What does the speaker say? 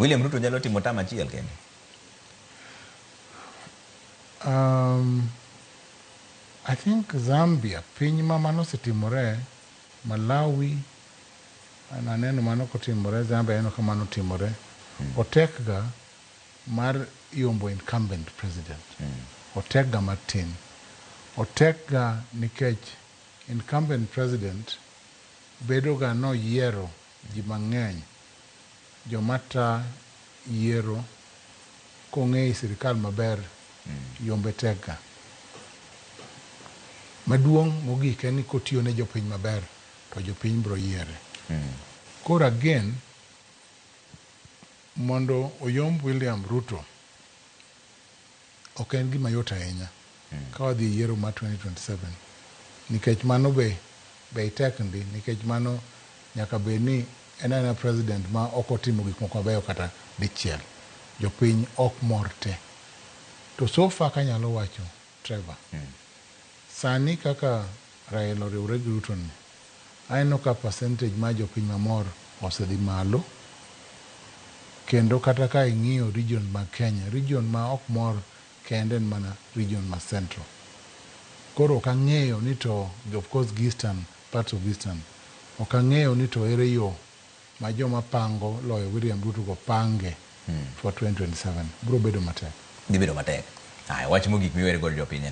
William Ruto nyalo timo tama achiel kende. I think Zambia, piny ma mano osetimore, Malawi, aneno mano kotimore, Zambia aneno ka mano timore. Otek ga mar yombo incumbent president. Otek ga matin. Otek ga nikech incumbent president bedo ga no yiero ji mang'eny jomata yiero kong'e sirkal maber yombe tek ga. Maduong' mogik en ni kotiyo ne jopiny maber to jopiny biro yiere. Koro again, mondo oyomb William Ruto ok en gima yot ahinya ka wadhi yiero ma 2027 nikech mano be tek ndi nikech mano nyaka bed ni en president ma ok otimo gik moko mabeyo kata dichiel. Jopiny ok mor te. To so far kanyalo wacho, Trevor, sani kaka Raila oriwre gi Ruto ni, aneno ka percentage ma jopiny mamor osedhi malo, kendo kata ka ing'iyo region ma Kenya, region ma ok mor kende en mana region ma Central. Koro ok ang'eyo ni to, of course, Eastern, parts of Eastern, ok ang'eyo ni to ere yo ma joma pango loyo William Ruto go pange for 2027. Biro bedo matek. Dhi bedo matek. Wach mogik miwere godo jopiny.